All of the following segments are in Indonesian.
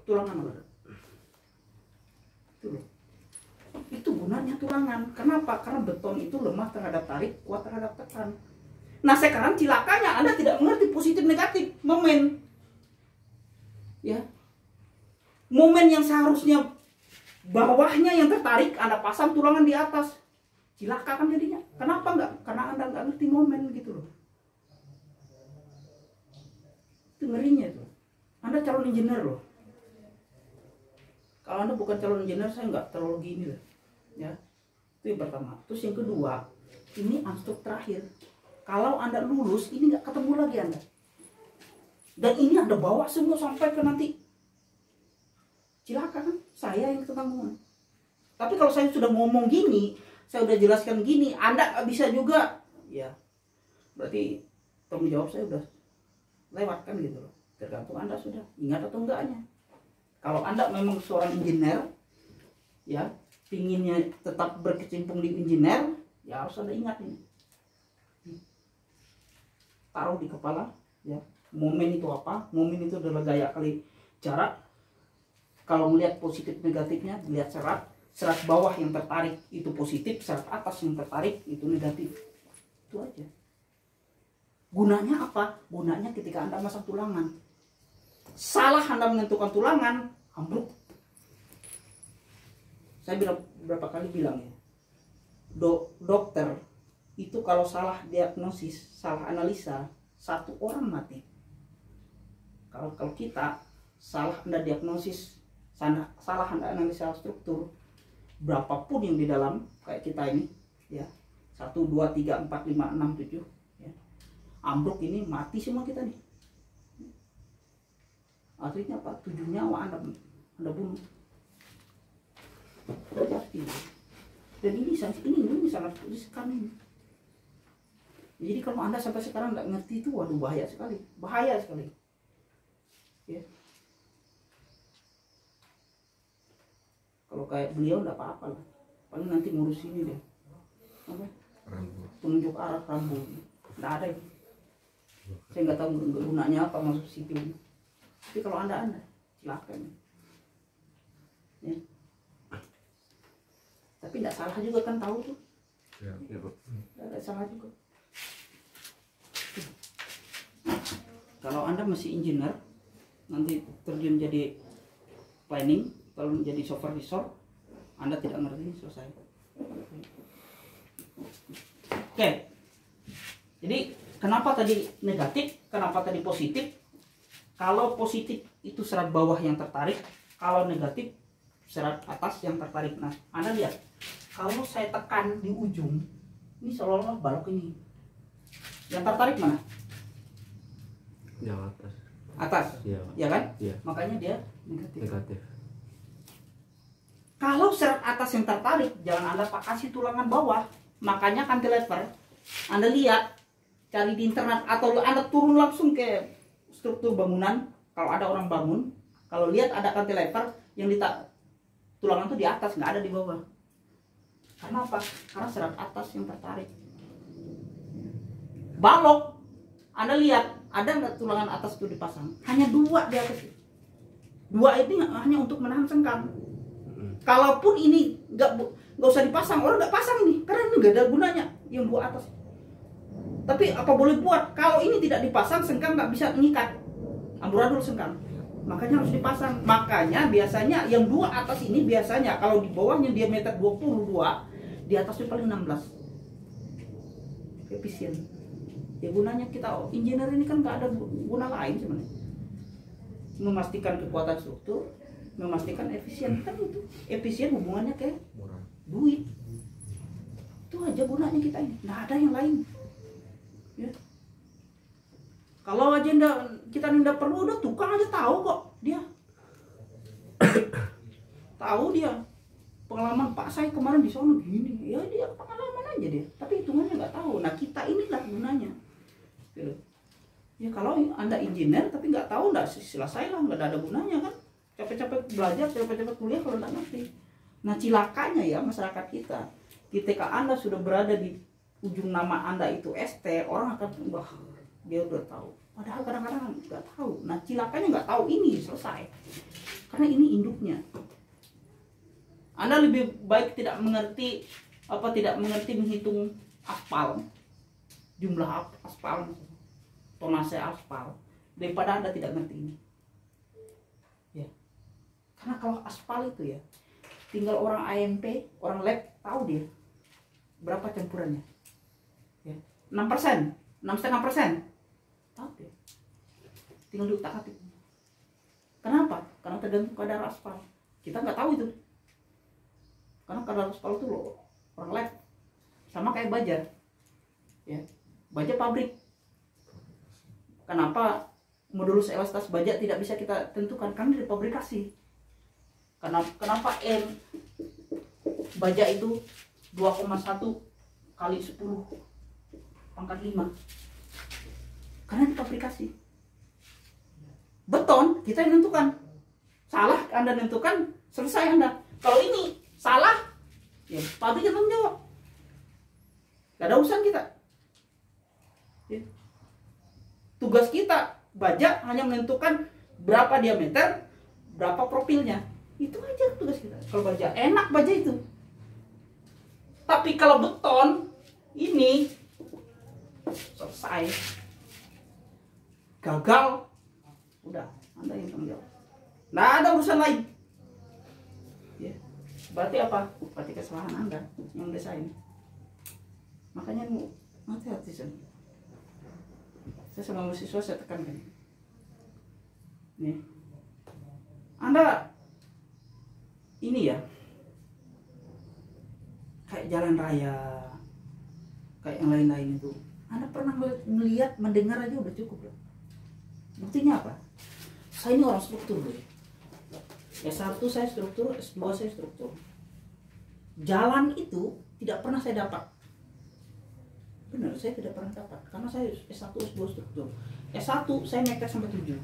tulangan apa? Itu loh. Itu gunanya tulangan. Kenapa? Karena beton itu lemah terhadap tarik, kuat terhadap tekan. Nah sekarang cilakanya Anda tidak mengerti positif negatif momen. Ya. Momen yang seharusnya bawahnya yang tertarik, Anda pasang tulangan di atas. Cilaka kan jadinya. Kenapa enggak? Karena Anda nggak ngerti momen gitu loh. Itu ngerinya tuh. Anda calon engineer loh. Kalau Anda bukan calon engineer, saya nggak terlalu gini lah. Ya. Itu yang pertama. Terus yang kedua, ini unstuck terakhir. Kalau Anda lulus, ini nggak ketemu lagi Anda. Dan ini Anda bawa semua sampai ke nanti. Cilaka kan? Saya yang ketanggungan. Tapi kalau saya sudah ngomong gini, saya udah jelaskan gini, Anda nggak bisa juga. Ya, berarti tanggung jawab saya udah lewat kan gitu loh. Tergantung Anda sudah ingat atau enggaknya. Kalau Anda memang seorang engineer, ya, pinginnya tetap berkecimpung di engineer, ya harus Anda ingat ini. Taruh di kepala, ya. Momen itu apa? Momen itu adalah gaya kali jarak. Kalau melihat positif negatifnya, dilihat serat bawah yang tertarik itu positif, serat atas yang tertarik itu negatif. Itu aja. Gunanya apa? Gunanya ketika Anda masang tulangan. Salah Anda menentukan tulangan, ambruk. Saya berapa kali bilang ya. Dokter itu kalau salah diagnosis, salah analisa, satu orang mati. Kalau kita salah Anda diagnosis, salah Anda analisa struktur, berapapun yang di dalam kayak kita ini, ya 1, 2, 3, 4, 5, 6, 7, ya, ambruk ini mati semua kita nih. Artinya apa? 7 nyawa Anda bunuh. Pasti. Dan ini sangat riskan ini. Jadi kalau Anda sampai sekarang nggak ngerti itu, waduh bahaya sekali, ya. Kalau kayak beliau nggak apa-apa lah, paling nanti ngurus ini deh, apa? Penunjuk arah rambut, nggak ada itu. Saya nggak tahu gunanya apa masuk sipil. Tapi kalau Anda silakan, ya. Tapi nggak salah juga kan tahu tuh, ya, nggak salah juga. Kalau Anda masih engineer, nanti terjun jadi planning, kalau menjadi supervisor, Anda tidak ngerti, selesai. Oke. Jadi kenapa tadi negatif, kenapa tadi positif? Kalau positif itu serat bawah yang tertarik, kalau negatif serat atas yang tertarik. Nah, Anda lihat, kalau saya tekan di ujung, ini seolah-olah balok ini. Yang tertarik mana? Yang atas. Atas, ya kan? Ya. Makanya dia negatif. Kalau serat atas yang tertarik, jangan Anda kasih tulangan bawah. Makanya cantilever, Anda lihat, cari di internet atau Anda turun langsung ke struktur bangunan. Kalau ada orang bangun, kalau lihat ada cantilever yang tulangan itu di atas, nggak ada di bawah. Karena apa? Karena serat atas yang tertarik. Balok, Anda lihat, ada nggak tulangan atas itu dipasang? Hanya 2 di atas. 2 ini hanya untuk menahan sengkang. Kalaupun ini nggak usah dipasang, orang nggak pasang ini, karena ini nggak ada gunanya yang 2 atas. Tapi apa boleh buat? Kalau ini tidak dipasang, sengkang nggak bisa mengikat, amburadul sengkang. Makanya harus dipasang. Makanya biasanya yang 2 atas ini biasanya kalau di bawahnya diameter 22, di atasnya paling 16. Efisien. Ya gunanya kita engineer ini kan nggak ada guna lain sebenarnya. Memastikan kekuatan struktur, memastikan efisien, kan itu. Efisien hubungannya ke duit. Itu aja gunanya kita ini. Nggak ada yang lain. Ya. Kalau aja kita nggak perlu, udah tukang aja tahu kok dia. Tahu dia. Pengalaman Pak saya kemarin di sana gini, ya dia pengalaman aja dia. Tapi hitungannya nggak tahu. Nah kita inilah gunanya. Ya kalau Anda engineer tapi nggak tahu, nggak selesai lah, nggak ada gunanya kan. Capek-capek belajar, capek-capek kuliah kalau nggak ngerti. Nah cilakanya ya masyarakat kita, ketika Anda sudah berada di ujung nama Anda itu ST, orang akan wah dia udah tahu. Padahal kadang-kadang nggak tahu. Nah cilakanya nggak tahu ini selesai. Karena karena ini induknya. Anda lebih baik tidak mengerti menghitung aspal, jumlah aspal, tonase aspal, daripada Anda tidak ngerti ini. Ya. Karena kalau aspal itu ya, tinggal orang AMP, orang lab tahu dia berapa campurannya. Ya. 6%, 6,5%. Tahu dia. Tinggal diutak-atik. Kenapa? Karena tergantung kadar aspal. Kita nggak tahu itu. Karena kadar aspal itu loh, orang lab. Sama kayak baja. Ya. Baja pabrik. Kenapa modulus elastasitas baja tidak bisa kita tentukan? Karena dari pabrikasi. Kenapa M baja itu 2,1 kali 10 pangkat 5? Karena di pabrikasi. Beton kita yang nentukan. Salah Anda nentukan, selesai Anda. Kalau ini salah, ya pabrik yang tanggung jawab. Gak ada urusan kita. Ya. Tugas kita baja hanya menentukan berapa diameter, berapa profilnya. Itu aja tugas kita. Kalau baja enak baja itu. Tapi kalau beton ini selesai. Gagal, udah Anda yang tanggung jawab. Nggak ada urusan lain. Ya. Berarti apa? Berarti kesalahan Anda yang desain. Makanya hati-hati saya sama mahasiswa saya tekankan. Nih, Anda ini ya, kayak jalan raya, kayak yang lain-lain itu. Anda pernah melihat, mendengar aja udah cukup loh. Buktinya apa? Saya ini orang struktur loh. S1 saya struktur, S2 saya struktur. Jalan itu tidak pernah saya dapat. Benar, saya tidak pernah dapat. Karena saya S1, S2 struktur. S1 saya meter sampai 7.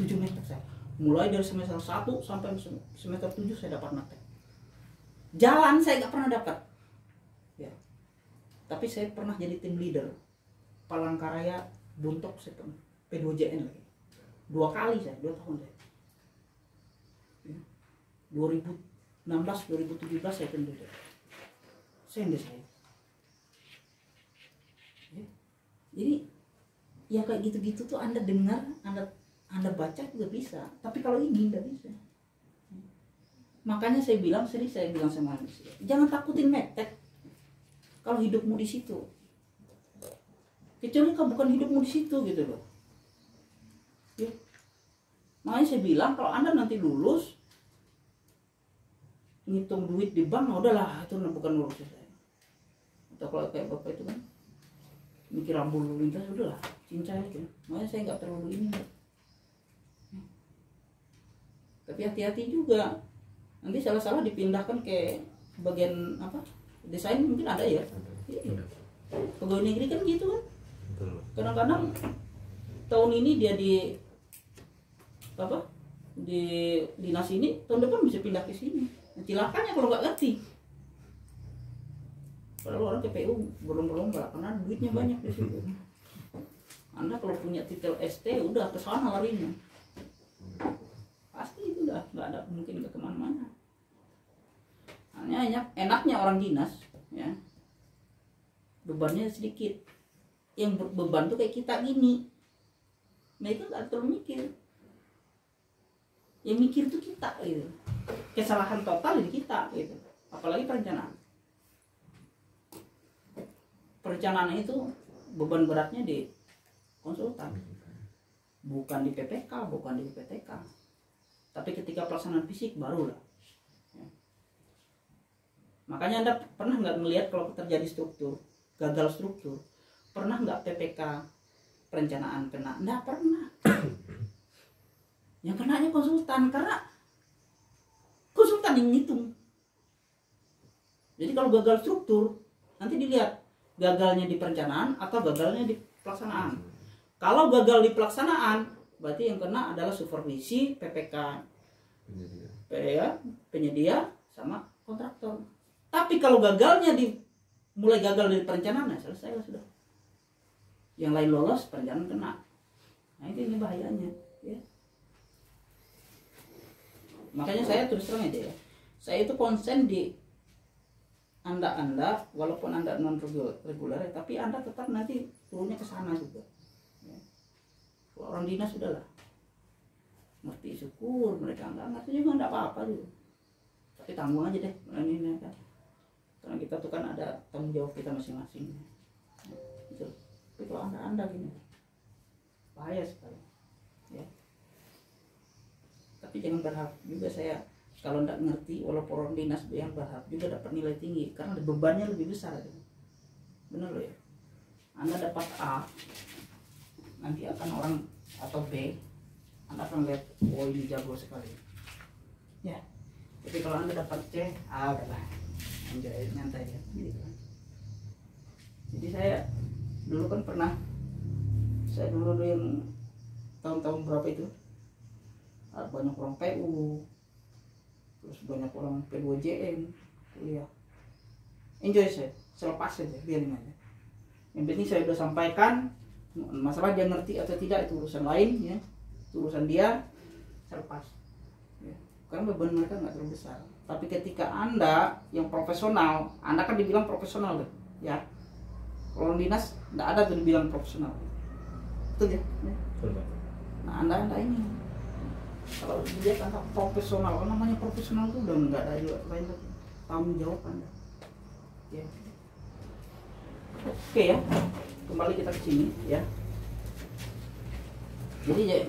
7 meter saya. Mulai dari semester 1 sampai semester 7 saya dapat meter. Jalan saya nggak pernah dapat. Ya. Tapi saya pernah jadi tim leader. Palangkaraya, Buntok, saya pernah. P2JN lagi. 2 kali saya, 2 tahun saya. 2016, 2017 saya tim leader. Saya. Ya. Jadi ya kayak gitu-gitu tuh Anda dengar, Anda baca juga bisa. Tapi kalau ini nggak bisa. Makanya saya bilang sama manusia, jangan takutin metek. Kalau hidupmu di situ, kecuali kalau bukan hidupmu di situ gitu loh. Ya. Makanya saya bilang kalau Anda nanti lulus ngitung duit di bank, udahlah itu bukan urusan saya. Atau kalau kayak bapak itu kan mikir rambu lalu lintas, udahlah cincai aja. Makanya saya nggak terlalu ini. Tapi hati-hati juga, nanti salah-salah dipindahkan ke bagian apa desain mungkin ada ya. Pegawai negeri kan gitu kan. Kadang-kadang tahun ini dia di apa di dinas ini, tahun depan bisa pindah ke sini. Celakanya kalau nggak ngerti. Kalau orang TPU berlomba-lomba karena duitnya banyak di situ. Anda kalau punya titel ST udah ke sana larinya. Pasti itu udah nggak ada, mungkin nggak kemana-mana. Hanya enaknya orang dinas ya, bebannya sedikit. Yang beban tuh kayak kita gini, mereka nggak terlalu mikir. Yang mikir tuh kita gitu. Kesalahan total di kita gitu. Apalagi perencanaan. Perencanaan itu beban beratnya di konsultan, bukan di PPK, bukan di PTK. Tapi ketika pelaksanaan fisik barulah. Ya. Makanya Anda pernah nggak melihat kalau terjadi struktur, gagal struktur, pernah nggak PPK perencanaan kena? Nggak pernah. Yang kenanya konsultan, karena konsultan yang ngitung. Jadi kalau gagal struktur, nanti dilihat gagalnya di perencanaan atau gagalnya di pelaksanaan. Kalau gagal di pelaksanaan, berarti yang kena adalah supervisi, PPK, penyedia, sama kontraktor. Tapi kalau gagalnya mulai gagal dari perencanaan, nah selesai lah sudah. Yang lain lolos, perencanaan kena. Nah itu ini bahayanya. Ya. Makanya saya terus terang aja ya, saya itu konsen di Anda walaupun Anda non reguler, tapi Anda tetap nanti turunnya ke sana juga. Ya. Orang dinas sudahlah, ngerti syukur, mereka nggak ngerti juga nggak apa-apa juga. Tapi tanggung aja deh, ini kan. Karena kita tuh kan ada tanggung jawab kita masing-masing. Gitu. Tapi kalau Anda gini, bahaya sekali. Ya. Tapi jangan berharap juga saya kalau tidak ngerti walaupun orang dinas yang berharap juga dapat nilai tinggi karena bebannya lebih besar. Benar loh ya. Anda dapat A, nanti akan orang atau B, Anda akan lihat, oh ini jago sekali. Ya. Tapi kalau Anda dapat C, udahlah, nyantai ya. Gitu. Jadi saya dulu kan pernah, saya dulu yang tahun-tahun berapa itu, banyak orang PU, terus banyak orang P2JM kuliah. Enjoy saya lepas saja, biarin aja. Yang penting saya sudah sampaikan, masalah dia ngerti atau tidak itu urusan lain ya, itu urusan dia, saya lepas. Ya. Karena beban mereka nggak terlalu besar. Tapi ketika Anda yang profesional, Anda kan dibilang profesional kan, ya. Kalau dinas nggak ada tuh dibilang profesional, betul ya? Ya. Nah Anda ini. Kalau dia kata profesional, kalau namanya profesional itu udah nggak ada lain lagi tanggung jawab Anda. Ya. Oke ya, kembali kita ke sini ya. Jadi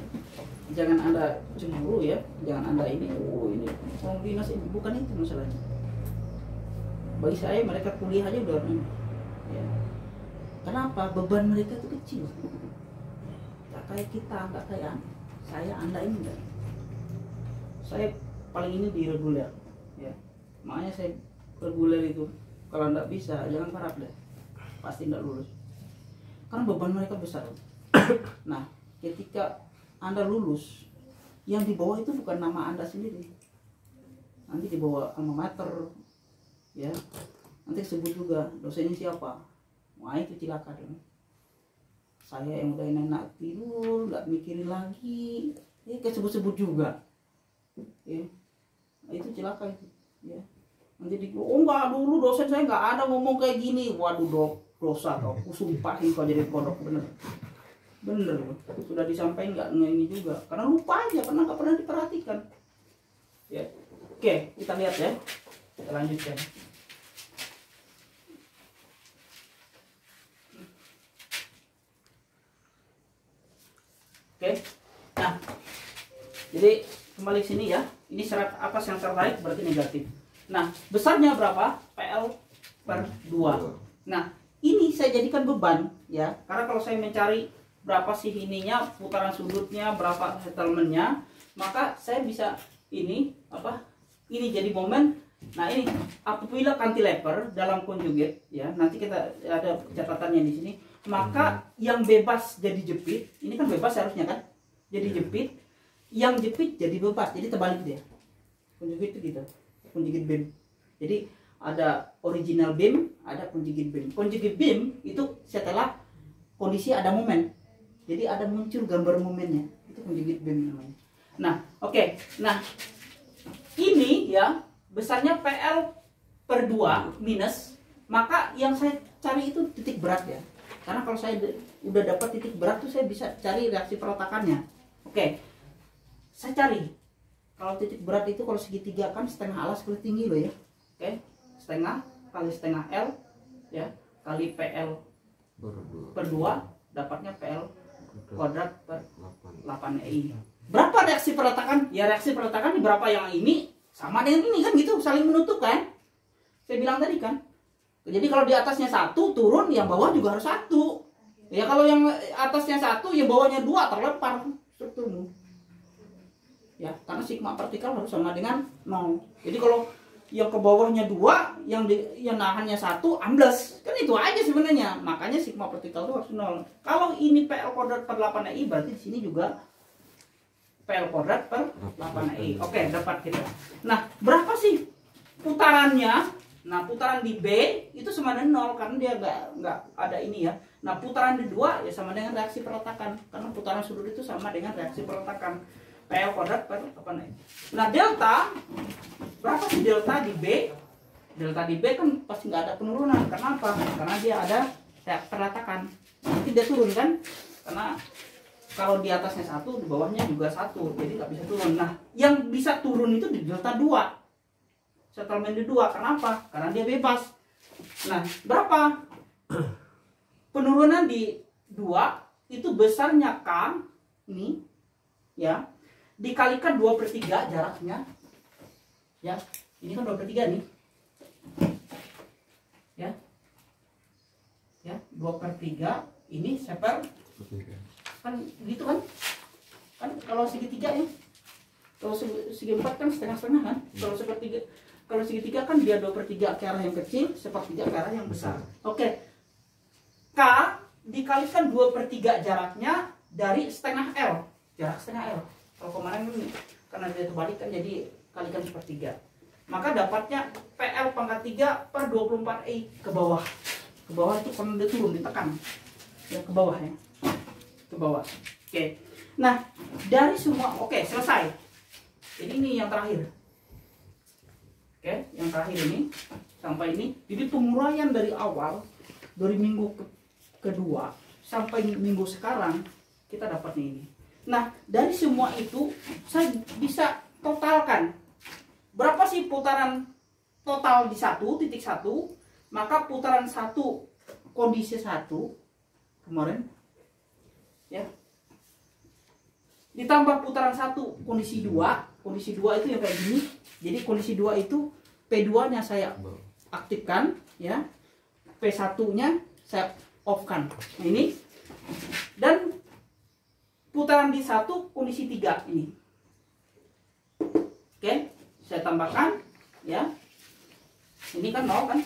jangan Anda cemburu ya, jangan Anda ini, ini orang dinas ini, bukan itu masalahnya. Bagi saya mereka kuliah aja udah ini. Ya. Kenapa? Beban mereka itu kecil. Gak kayak kita, gak kayak saya, Anda ini enggak. Saya paling ini di reguler ya, makanya saya reguler itu kalau nggak bisa jangan harap deh, pasti nggak lulus karena beban mereka besar. Nah ketika Anda lulus, yang dibawa itu bukan nama Anda sendiri, nanti dibawa alma mater ya, nanti sebut juga dosennya siapa. Wah itu cilaka dong. Saya yang udah enak tidur nggak mikirin lagi, ya kesebut-sebut juga. Ya, itu celaka itu ya. Nanti oh enggak, dulu dosen saya nggak ada ngomong kayak gini. Waduh dosa kau, sumpahin kau jadi pondok. Bener sudah disampaikan nggak ini juga karena lupa aja, karena nggak pernah diperhatikan ya. Oke, kita lihat ya, kita lanjutkan. Oke, nah jadi kembali ke sini ya, ini syarat atas yang terbaik berarti negatif. Nah besarnya berapa? PL per 2. Nah ini saya jadikan beban ya, karena kalau saya mencari berapa sih ininya, putaran sudutnya, berapa settlementnya, maka saya bisa ini apa? Ini jadi momen. Nah ini apabila cantilever dalam conjugate ya, nanti kita ada catatannya di sini, maka yang bebas jadi jepit, ini kan bebas harusnya kan, jadi jepit. Yang jepit jadi bebas, jadi terbalik dia. Conjugate itu gitu, conjugate beam. Jadi ada original beam, ada conjugate beam. Conjugate beam itu setelah kondisi ada momen, jadi ada muncul gambar momennya, itu conjugate beam namanya. Nah, oke. Nah, ini ya besarnya PL per 2 minus, maka yang saya cari itu titik berat ya. Karena kalau saya udah dapat titik berat tuh saya bisa cari reaksi perletakannya. Oke. Saya cari kalau titik berat itu kalau segitiga kan setengah alas kali tinggi loh ya. Oke, setengah kali setengah L ya kali PL per 2 dapatnya PL kuadrat per 8 EI. Berapa reaksi perletakan? Ya reaksi perletakan berapa yang ini sama dengan ini kan gitu, saling menutup kan. Saya bilang tadi kan. Jadi kalau di atasnya 1 turun, yang bawah juga harus 1. Ya kalau yang atasnya 1, yang bawahnya 2 terlempar strukturmu. Ya, karena sigma vertikal harus sama dengan 0. Jadi kalau yang ke bawahnya 2, yang nahannya 1, ambles. Kan itu aja sebenarnya. Makanya sigma vertikal itu harus 0. Kalau ini PL kuadrat per 8EI, berarti di sini juga PL kuadrat per 8EI. Oke, dapat kita. Nah, berapa sih putarannya? Nah, putaran di B itu sama dengan 0 karena dia nggak ada ini ya. Nah, putaran di 2 ya sama dengan reaksi perletakan. Karena putaran sudut itu sama dengan reaksi perletakan. PL kuadrat per 8i. Nah delta, berapa sih delta di B? Delta di B kan pasti nggak ada penurunan. Kenapa? Karena dia ada perletakan. Nanti dia turun kan? Karena kalau di atasnya 1, di bawahnya juga 1, jadi nggak bisa turun. Nah, yang bisa turun itu di delta 2. Settlement di 2. Kenapa? Karena dia bebas. Nah, berapa? Penurunan di 2 itu besarnya K ini ya, dikalikan 2/3 jaraknya. Ya, ini kan 2/3 nih. Ya. Ya, 2/3 ini seper kan gitu kan kalau segitiga ya, kalau segi 4 kan setengah-setengah kan, kalau segitiga kan dia 2/3 ke arah yang kecil, 1/3 ke arah yang besar. Oke, K dikalikan 2/3 jaraknya dari setengah L, jarak setengah L. Kalau kemarin kan karena dia terbalik kan jadi kalikan 1/3, maka dapatnya PL pangkat 3 per 24i ke bawah. Ke bawah itu karena dia turun, ditekan ya, ke bawah ya, ke bawah. Oke, nah dari semua selesai. Jadi ini yang terakhir. Oke, yang terakhir ini sampai ini. Jadi penguraian dari awal, dari minggu kedua sampai minggu sekarang kita dapatnya ini. Nah dari semua itu saya bisa totalkan berapa sih putaran total di 1.1, maka putaran 1 kondisi 1 kemarin ya, ditambah putaran 1 kondisi 2 itu yang kayak gini. Jadi kondisi 2 itu P2 nya saya aktifkan ya, P1 nya saya off kan. Nah, ini dan putaran di 1 kondisi 3 ini. Oke, saya tambahkan ya, ini kan 0 kan,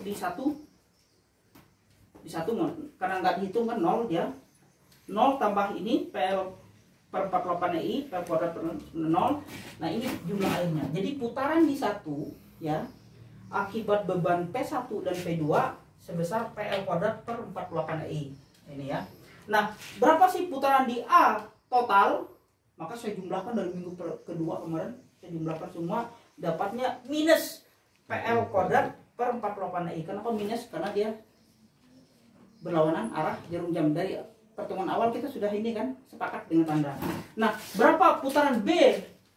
di 1 karena nggak dihitung kan 0 ya, 0 tambah ini PL per 48i PL kuadrat per 0. Nah ini jumlah airnya. Jadi putaran di 1 ya, akibat beban P1 dan P2 sebesar PL kuadrat per 48i ini ya. Nah berapa sih putaran di A total? Maka saya jumlahkan dari minggu kedua kemarin, saya jumlahkan semua, dapatnya minus PL kuadrat per 48i. Kenapa minus? Karena dia berlawanan arah jarum jam. Dari pertemuan awal kita sudah ini kan sepakat dengan tanda. Nah berapa putaran B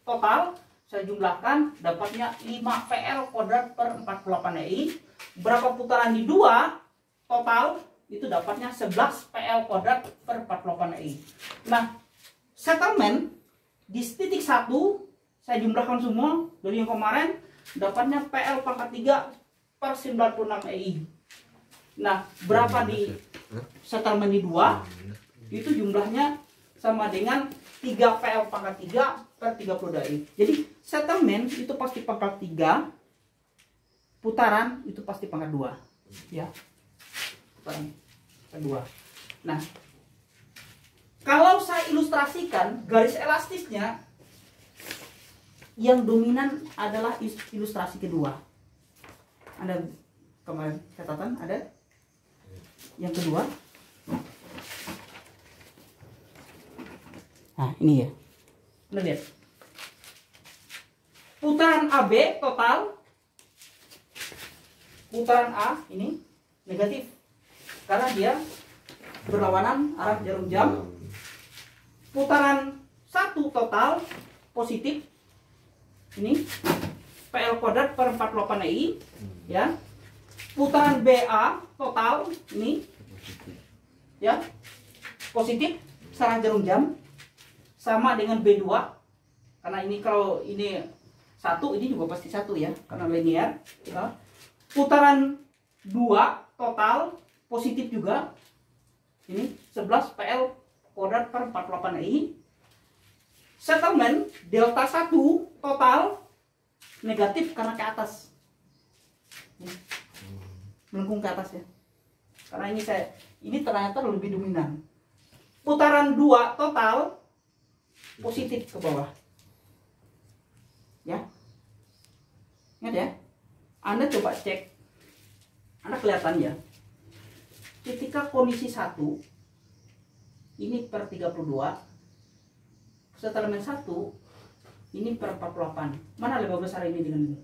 total? Saya jumlahkan, dapatnya 5 PL kuadrat per 48i. Berapa putaran di 2 total? Itu dapatnya 11 PL kuadrat per 48i. Nah settlement di titik 1 saya jumlahkan semua dari yang kemarin, dapatnya PL pangkat 3 per 96i. Nah berapa di settlement di 2? Itu jumlahnya sama dengan 3 PL pangkat 3 per 32i. Jadi settlement itu pasti pangkat 3, putaran itu pasti pangkat 2 ya, putaran kedua. Nah kalau saya ilustrasikan garis elastisnya, yang dominan adalah ilustrasi kedua. Ada kemarin catatan, ada yang kedua. Nah ini ya, Anda lihat putaran AB total, putaran A ini negatif karena dia berlawanan arah jarum jam. Putaran 1 total positif, ini PL kuadrat per 48i ya. Putaran BA total ini ya positif arah jarum jam, sama dengan B2 karena ini kalau ini 1, ini juga pasti 1 ya karena linear ya. Putaran 2 total positif juga, ini 11 PL kuadrat per 48i. Settlement delta 1 total negatif karena ke atas, melengkung ke atas ya, karena ini ternyata lebih dominan. Putaran 2 total positif ke bawah ya. Ingat ya, Anda coba cek, Anda kelihatan ya, ketika kondisi 1 ini per 32 settlement 1 ini per 48. Mana lebih besar ini dengan ini?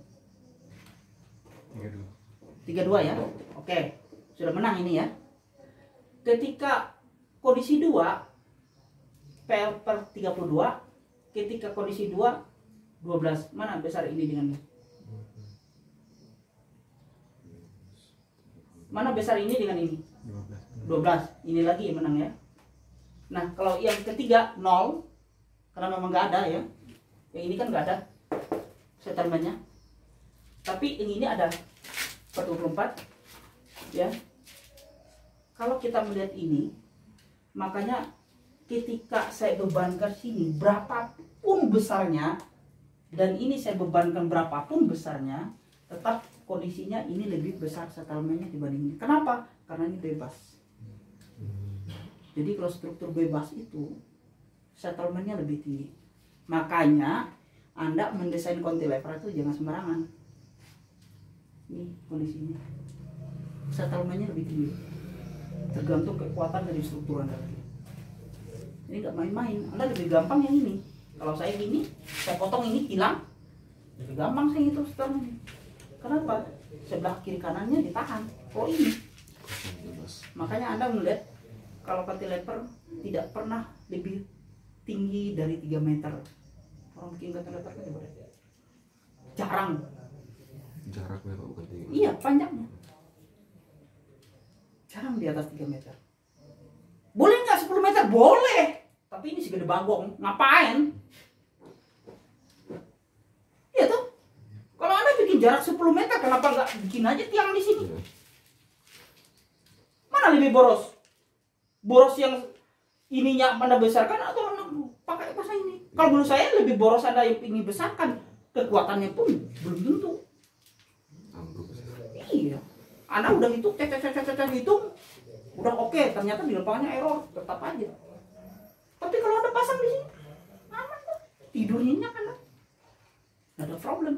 32 ya. Oke, sudah menang ini ya. Ketika kondisi 2 PL per 32, ketika kondisi 2 12, mana besar ini dengan ini? Mana besar ini dengan ini? 12. Ini lagi yang menang ya. Nah, kalau yang ketiga 0, karena memang nggak ada ya. Yang ini kan nggak ada settlementnya. Tapi yang ini ada per 24 ya. Kalau kita melihat ini, makanya ketika saya bebankan sini berapapun besarnya, dan ini saya bebankan berapapun besarnya, tetap kondisinya ini lebih besar settlementnya dibanding ini. Kenapa? Karena ini bebas. Jadi kalau struktur bebas itu settlementnya lebih tinggi. Makanya Anda mendesain cantilever itu jangan sembarangan. Ini kondisinya, settlementnya lebih tinggi. Tergantung kekuatan dari struktur Anda. Ini nggak main-main. Anda lebih gampang yang ini. Kalau saya gini, saya potong ini hilang, lebih gampang saya itu settlementnya. Kenapa? Sebelah kiri kanannya ditahan. Oh ini. Makanya Anda melihat kalau cantilever tidak pernah lebih tinggi dari 3 meter. Orang bikin cantilever kan jarang. Jaraknya Pak bukan tinggi. Iya, panjangnya. Jarang di atas 3 meter. Boleh nggak 10 meter? Boleh. Tapi ini segede bagong. Ngapain? Iya tuh. Kalau Anda bikin jarak 10 meter, kenapa nggak bikin aja tiang di sini? Mana lebih boros? Boros yang ininya Anda besarkan atau Anda pakai apa ini? Kalau menurut saya lebih boros Anda yang ini besarkan, kekuatannya pun belum tentu. Iya. Anda udah hitung, hitung, udah oke, ternyata di lapangannya error, tetap aja. Tapi kalau Anda pasang di sini, aman kok. Tidurnya nyenyak Anda. Nggak ada problem.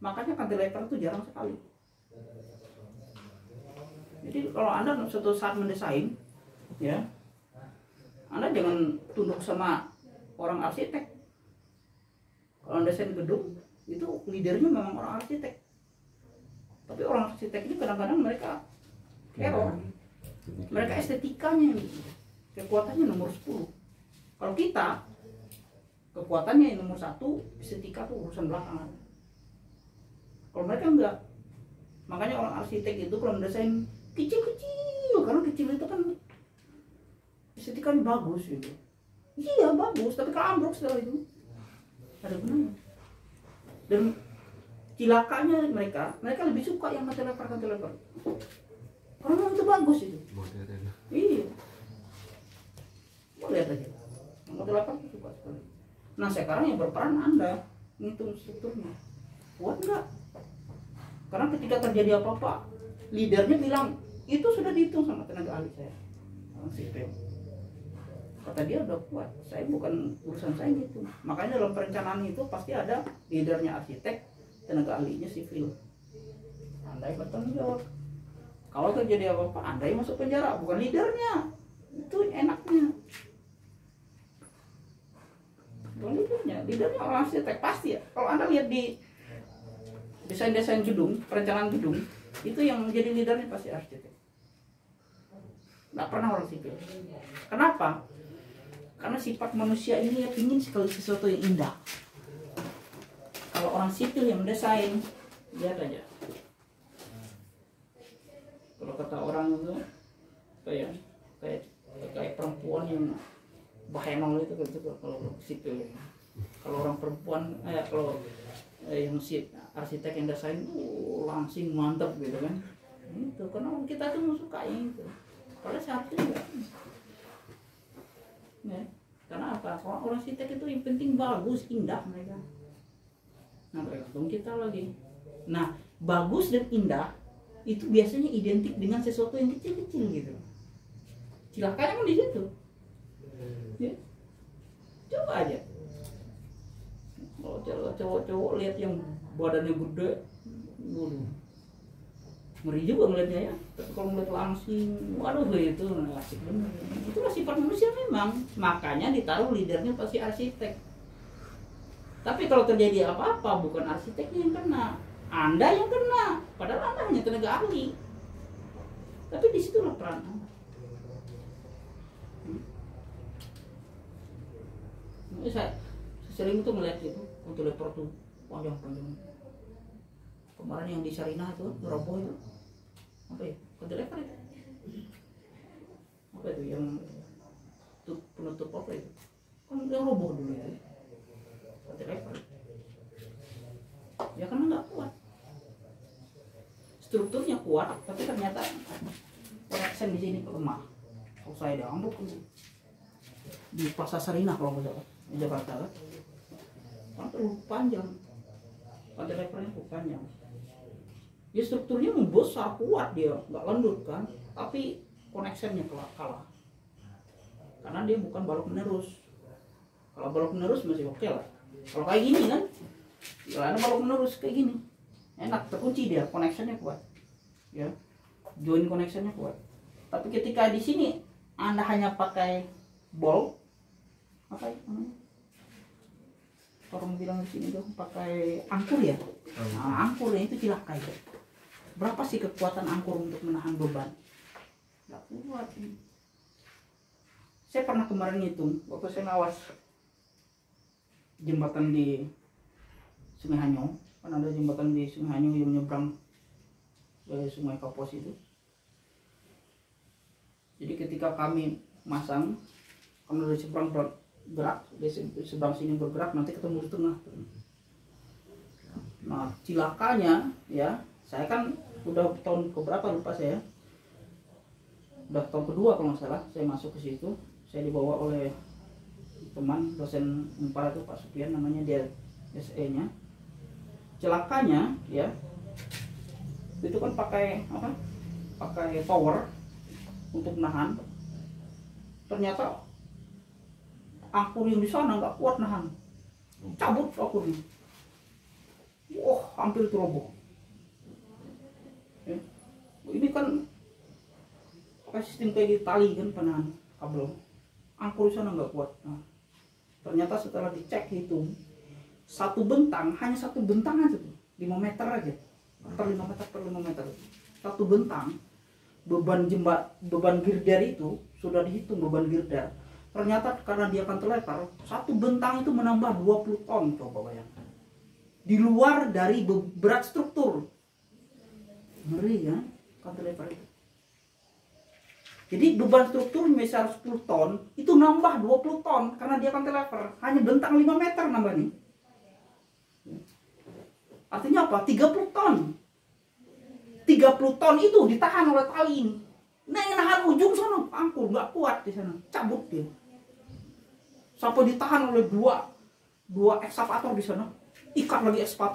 Makanya cantilever itu jarang sekali. Jadi kalau Anda suatu saat mendesain, ya, Anda jangan tunduk sama orang arsitek. Kalau desain gedung, itu leadernya memang orang arsitek. Tapi orang arsitek ini kadang-kadang mereka error. Mereka estetikanya, kekuatannya nomor 10. Kalau kita, kekuatannya nomor 1, estetika tuh urusan belakangan. Kalau mereka enggak. Makanya orang arsitek itu kalau mendesain kecil-kecil, karena kecil itu kan estetikanya bagus gitu. Iya bagus, tapi kalau ambruk setelah itu ada gunanya. Dan cilakanya mereka lebih suka yang cantilever. Karena itu bagus itu. Modern. Iya. Mau lihat aja. Cantilever itu suka sekali. Nah sekarang yang berperan Anda ngitung strukturnya. Kuat enggak? Karena ketika terjadi apa-apa, leadernya bilang, itu sudah dihitung sama tenaga ahli saya. Orang sipil. Kata dia udah kuat, saya bukan urusan saya gitu. Makanya dalam perencanaan itu pasti ada leadernya arsitek, tenaga ahlinya sipil. Anda yang bertanggung jawab. Kalau terjadi apa-apa, Anda yang masuk penjara, bukan leadernya. Itu enaknya. Bukan leadernya orang arsitek pasti ya. Kalau Anda lihat di desain-desain gedung, perencanaan gedung, itu yang menjadi leadernya pasti arsitek. Nggak pernah orang sipil. Kenapa? Karena sifat manusia ini ya ingin sekali sesuatu yang indah. Kalau orang sipil yang mendesain, lihat aja. Kalau kata orang itu kayak perempuan yang bahenol itu gitu kalau sipil. Kalau orang perempuan, kalau yang arsitek yang desain langsing mantap gitu kan. Itu karena kita tuh suka itu. Padahal seharusnya enggak. Ya, karena apa? Orang arsitek itu yang penting bagus, indah mereka. Nah, tergantung kita lagi. Nah, bagus dan indah itu biasanya identik dengan sesuatu yang kecil-kecil gitu. Cilakanya kan di situ. Ya. Coba aja. Kalau cowok-cowok lihat yang badannya gede, ngeri juga ngeliatnya ya. Tapi kalau ngeliat langsing, waduh itu asik bener. Itulah sifat manusia memang. Makanya ditaruh leadernya pasti arsitek. Tapi kalau terjadi apa-apa bukan arsiteknya yang kena, Anda yang kena. Padahal Anda hanya tenaga ahli. Tapi disitulah peran Anda. Saya sering itu melihat itu untuk leper tuh panjang-panjang. Kemarin yang di Sarinah itu roboh itu apa ya? Leper itu. Apa itu yang penutup apa itu? Kan yang roboh dulu itu. Leper. Ya karena nggak kuat. Strukturnya kuat, tapi ternyata connection di sini lemah. Kalau saya dah ambil di Pasar Sarinah kalau nggak salah di Jakarta kan, terlalu panjang, pantai lepernya cukup panjang. Ya strukturnya membesar kuat dia, nggak lendut kan, tapi connectionnya kalah. Karena dia bukan balok menerus. Kalau balok menerus masih oke lah. Kalau kayak gini kan, ya ada balok menerus kayak gini, enak terkunci dia, connectionnya kuat, ya, join connectionnya kuat. Tapi ketika di sini Anda hanya pakai bolt, apa ya namanya? Orang bilang di sini dong pakai angkur ya. Nah, angkurnya itu cilaka itu. Berapa sih kekuatan angkur untuk menahan beban? Nggak kuat. Saya pernah kemarin ngitung waktu saya ngawas jembatan di Sungai Hanyong, kan ada jembatan di Sungai Hanyong yang menyeberang ke Sungai Kapos itu. Jadi ketika kami masang, kalau dari seberang bergerak, dari seberang sini bergerak, nanti ketemu di tengah. Nah cilakanya ya, saya kan udah tahun keberapa lupa saya, udah tahun kedua kalau nggak salah saya masuk ke situ. Saya dibawa oleh teman dosen Unpar itu Pak Supian namanya, dia SE-nya. Celakanya ya, itu kan pakai apa? Pakai power untuk nahan. Ternyata angkur yang di sana nggak kuat nahan, cabut angkurnya. Wah, hampir itu roboh. Ya. Ini kan pakai sistem kayak di tali kan penahan kabel. Angkur di sana nggak kuat. Nah, ternyata setelah dicek hitung, satu bentang, hanya satu bentang aja tuh, 5 meter aja, per 5 meter per 5 meter, satu bentang, beban girder itu sudah dihitung beban girder. Ternyata karena dia akan terlebar, satu bentang itu menambah 20 ton, coba bayangkan. Di luar dari berat struktur. Ngeri ya, kantilever itu. Jadi beban struktur misal 10 ton, itu nambah 20 ton karena dia kantilever. Hanya bentang 5 meter nambah nih. Artinya apa? 30 ton. 30 ton itu ditahan oleh tali ini. Nah, yang nahan ujung sana angkur, nggak kuat di sana, cabut dia. Sampai ditahan oleh dua ekskavator di sana, ikat lagi ekskavator.